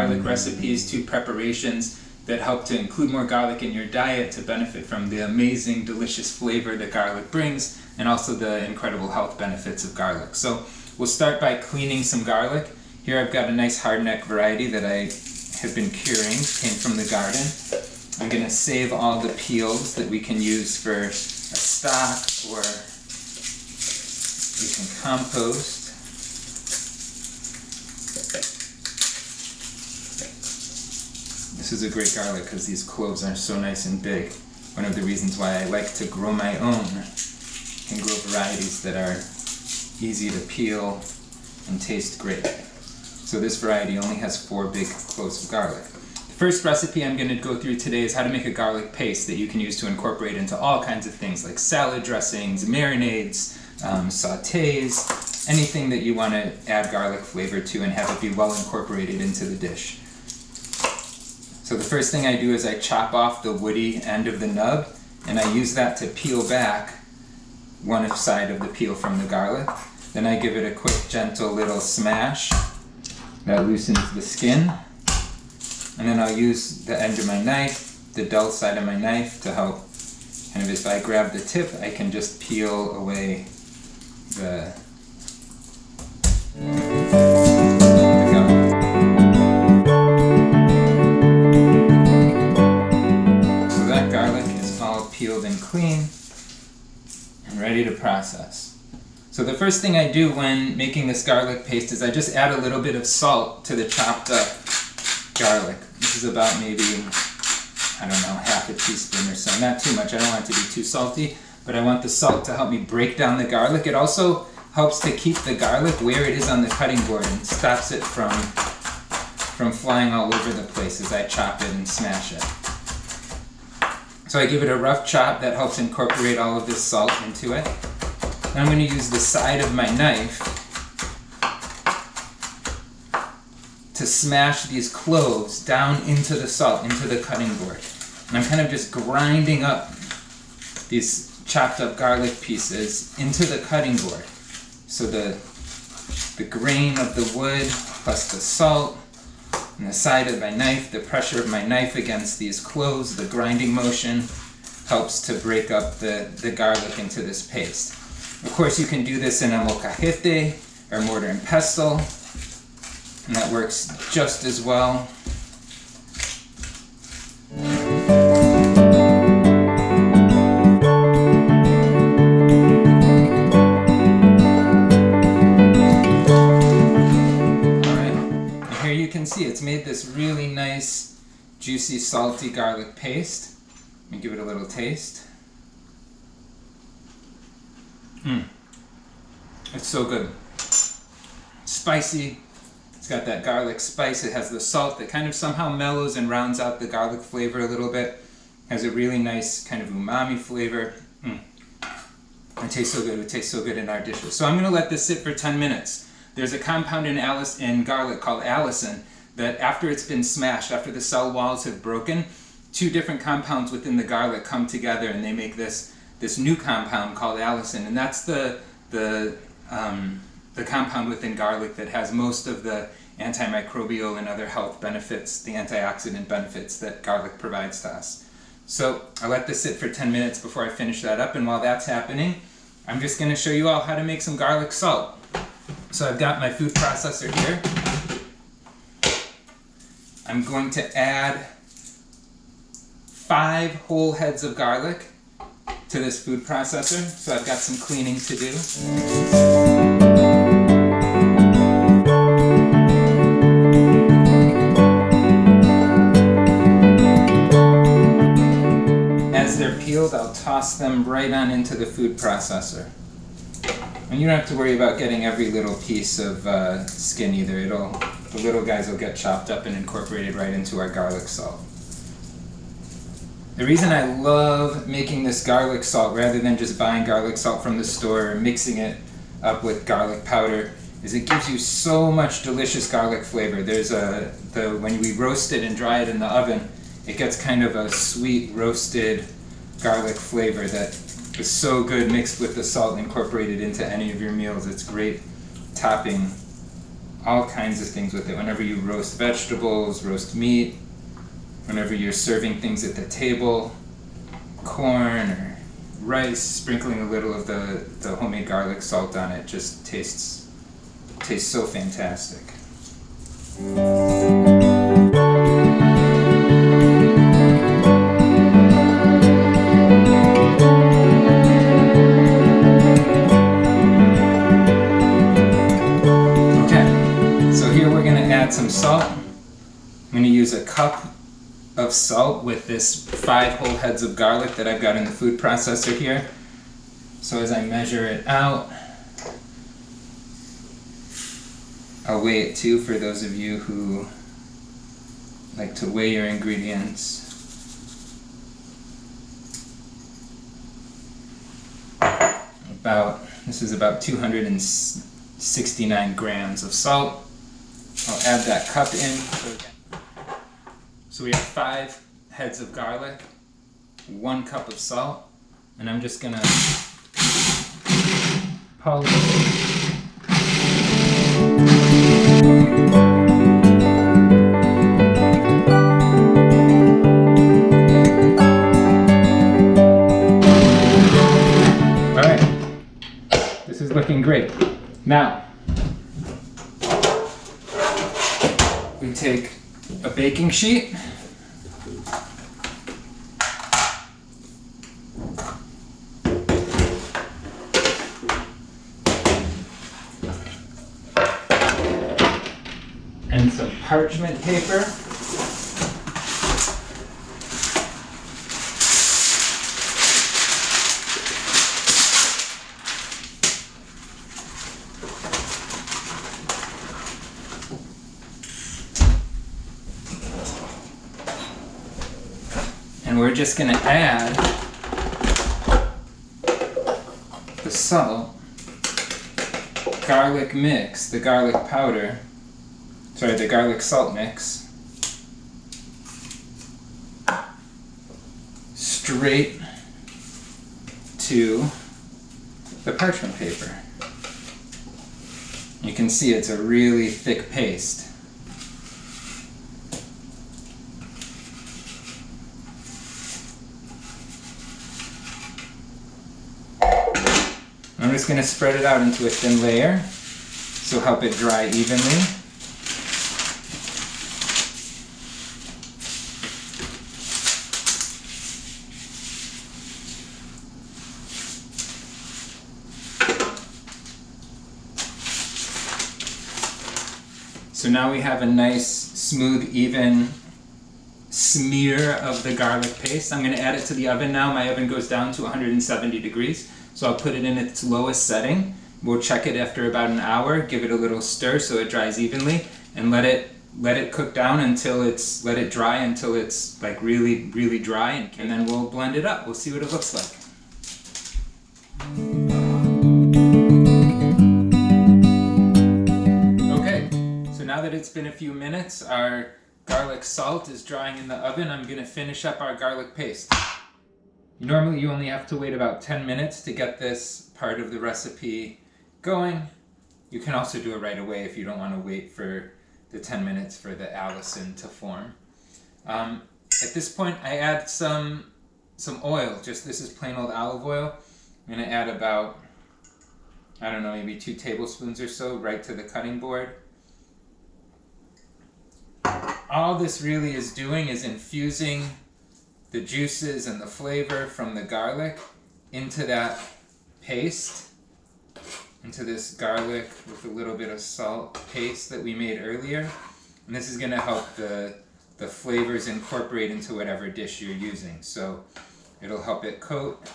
garlic recipes, 2 preparations that help to include more garlic in your diet to benefit from the amazing, delicious flavor that garlic brings, and also the incredible health benefits of garlic. So we'll start by cleaning some garlic. Here I've got a nice hardneck variety that I have been curing, came from the garden. I'm going to save all the peels that we can use for a stock, or we can compost. This is a great garlic because these cloves are so nice and big. One of the reasons why I like to grow my own and grow varieties that are easy to peel and taste great. So this variety only has 4 big cloves of garlic. The first recipe I'm going to go through today is how to make a garlic paste that you can use to incorporate into all kinds of things like salad dressings, marinades, sautés, anything that you want to add garlic flavor to and have it be well incorporated into the dish. So the first thing I do is I chop off the woody end of the nub, and I use that to peel back one side of the peel from the garlic. Then I give it a quick, gentle little smash that loosens the skin. And then I'll use the end of my knife, the dull side of my knife, to help kind of, if I grab the tip, I can just peel away the gum. So that garlic is all peeled and clean and ready to process. So the first thing I do when making this garlic paste is I just add a little bit of salt to the chopped up garlic. This is about maybe, I don't know, half a teaspoon or so. Not too much. I don't want it to be too salty, but I want the salt to help me break down the garlic. It also helps to keep the garlic where it is on the cutting board and stops it from flying all over the place as I chop it and smash it. So I give it a rough chop that helps incorporate all of this salt into it. Now I'm going to use the side of my knife to smash these cloves down into the salt, into the cutting board. And I'm kind of just grinding up these chopped up garlic pieces into the cutting board. So the grain of the wood plus the salt and the side of my knife, the pressure of my knife against these cloves, the grinding motion helps to break up the garlic into this paste. Of course, you can do this in a molcajete or mortar and pestle, and that works just as well. Alright, and here you can see it's made this really nice, juicy, salty garlic paste. Let me give it a little taste. It's so good. Spicy. It's got that garlic spice. It has the salt that kind of somehow mellows and rounds out the garlic flavor a little bit. Has a really nice kind of umami flavor. It tastes so good. It tastes so good in our dishes. So I'm going to let this sit for 10 minutes. There's a compound in garlic called allicin that after it's been smashed, after the cell walls have broken, 2 different compounds within the garlic come together and they make this new compound called allicin, and that's the compound within garlic that has most of the antimicrobial and other health benefits, the antioxidant benefits that garlic provides to us. So I'll let this sit for 10 minutes before I finish that up, and while that's happening, I'm just going to show you all how to make some garlic salt. So I've got my food processor here. I'm going to add 5 whole heads of garlic to this food processor, so I've got some cleaning to do. As they're peeled, I'll toss them right on into the food processor. And you don't have to worry about getting every little piece of skin either. The little guys will get chopped up and incorporated right into our garlic salt. The reason I love making this garlic salt rather than just buying garlic salt from the store or mixing it up with garlic powder is it gives you so much delicious garlic flavor. When we roast it and dry it in the oven, it gets kind of a sweet roasted garlic flavor that is so good mixed with the salt incorporated into any of your meals. It's great topping all kinds of things with it. Whenever you roast vegetables, roast meat, whenever you're serving things at the table, corn or rice, sprinkling a little of the homemade garlic salt on it just tastes so fantastic. Some salt. I'm going to use a cup of salt with this 5 whole heads of garlic that I've got in the food processor here. So as I measure it out, I'll weigh it too for those of you who like to weigh your ingredients. This is about 269 grams of salt. I'll add that cup in. So we have 5 heads of garlic, 1 cup of salt, and I'm just gonna polish it. All right, this is looking great. Now, we take a baking sheet, and some parchment paper, and we're just going to add the salt, garlic mix, the garlic powder, the garlic salt mix, straight to the parchment paper. You can see it's a really thick paste. I'm just going to spread it out into a thin layer, so help it dry evenly. So now we have a nice, smooth, even smear of the garlic paste. I'm going to add it to the oven now. My oven goes down to 170 degrees. So I'll put it in its lowest setting. We'll check it after about an hour, give it a little stir so it dries evenly, and let it cook down let it dry until it's like really, really dry, and then we'll blend it up. We'll see what it looks like. Okay, so now that it's been a few minutes, our garlic salt is drying in the oven. I'm going to finish up our garlic paste. Normally you only have to wait about 10 minutes to get this part of the recipe going. You can also do it right away if you don't want to wait for the 10 minutes for the allicin to form. At this point I add some oil. This is plain old olive oil. I'm going to add about, I don't know, maybe 2 tablespoons or so right to the cutting board. All this really is doing is infusing the juices and the flavor from the garlic into that paste, into this garlic with a little bit of salt paste that we made earlier. And this is going to help the flavors incorporate into whatever dish you're using. So it'll help it coat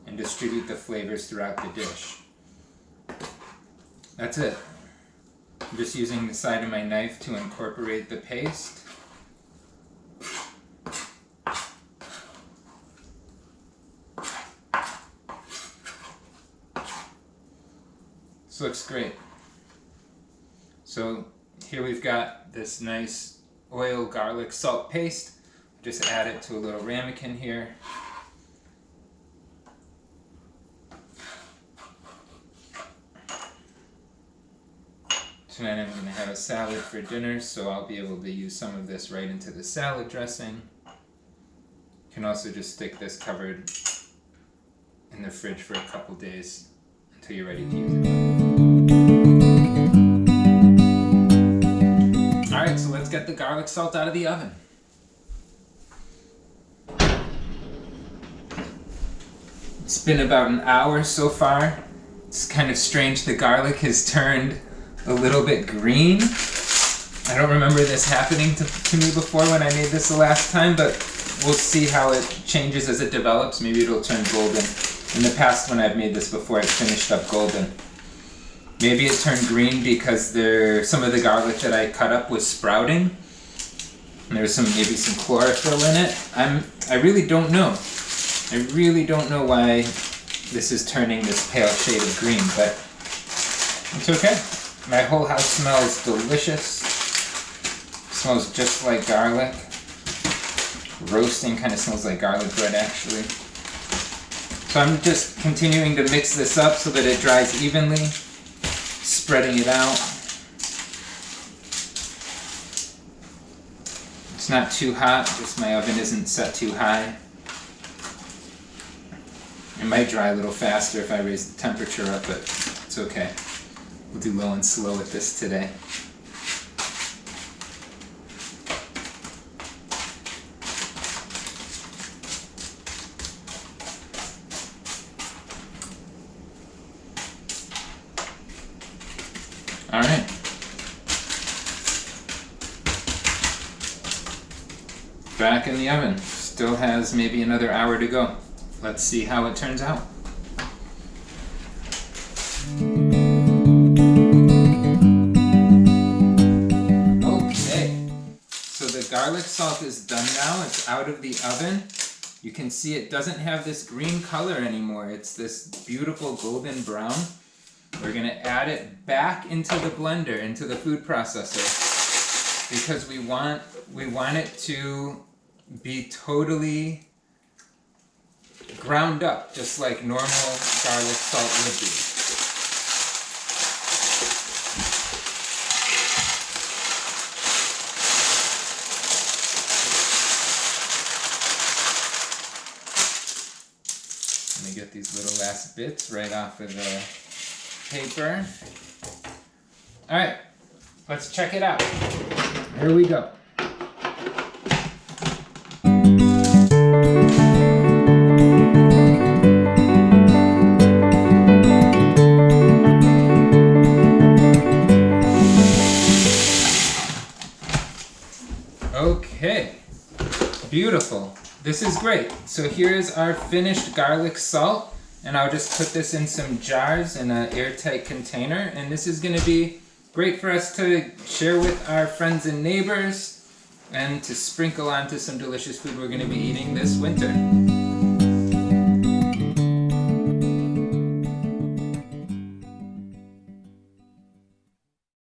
and distribute the flavors throughout the dish. That's it. I'm just using the side of my knife to incorporate the paste. This looks great. So here we've got this nice oil garlic salt paste. Just add it to a little ramekin here. Tonight I'm going to have a salad for dinner, so I'll be able to use some of this right into the salad dressing. You can also just stick this covered in the fridge for a couple days until you're ready to use it. Alright, so let's get the garlic salt out of the oven. It's been about an hour so far. It's kind of strange, the garlic has turned a little bit green. I don't remember this happening to me before when I made this the last time, but we'll see how it changes as it develops. Maybe it'll turn golden. In the past when I've made this before, it's finished up golden. Maybe it turned green because some of the garlic that I cut up was sprouting. And there's maybe some chlorophyll in it. I really don't know. I really don't know why this is turning this pale shade of green, but it's okay. My whole house smells delicious. It smells just like garlic. Roasting kind of smells like garlic bread, actually. So I'm just continuing to mix this up so that it dries evenly, spreading it out. It's not too hot, just my oven isn't set too high. It might dry a little faster if I raise the temperature up, but it's okay. We'll do low and slow with this today. All right. Back in the oven. Still has maybe another hour to go. Let's see how it turns out. Okay, so the garlic salt is done now. It's out of the oven. You can see it doesn't have this green color anymore. It's this beautiful golden brown. We're going to add it back into the blender, into the food processor, because we want it to be totally ground up, just like normal garlic salt would be. Let me get these little last bits right off of the paper. Alright, let's check it out. Here we go. Okay, beautiful. This is great. So here's our finished garlic salt, and I'll just put this in some jars in an airtight container, and this is going to be great for us to share with our friends and neighbors and to sprinkle onto some delicious food we're going to be eating this winter.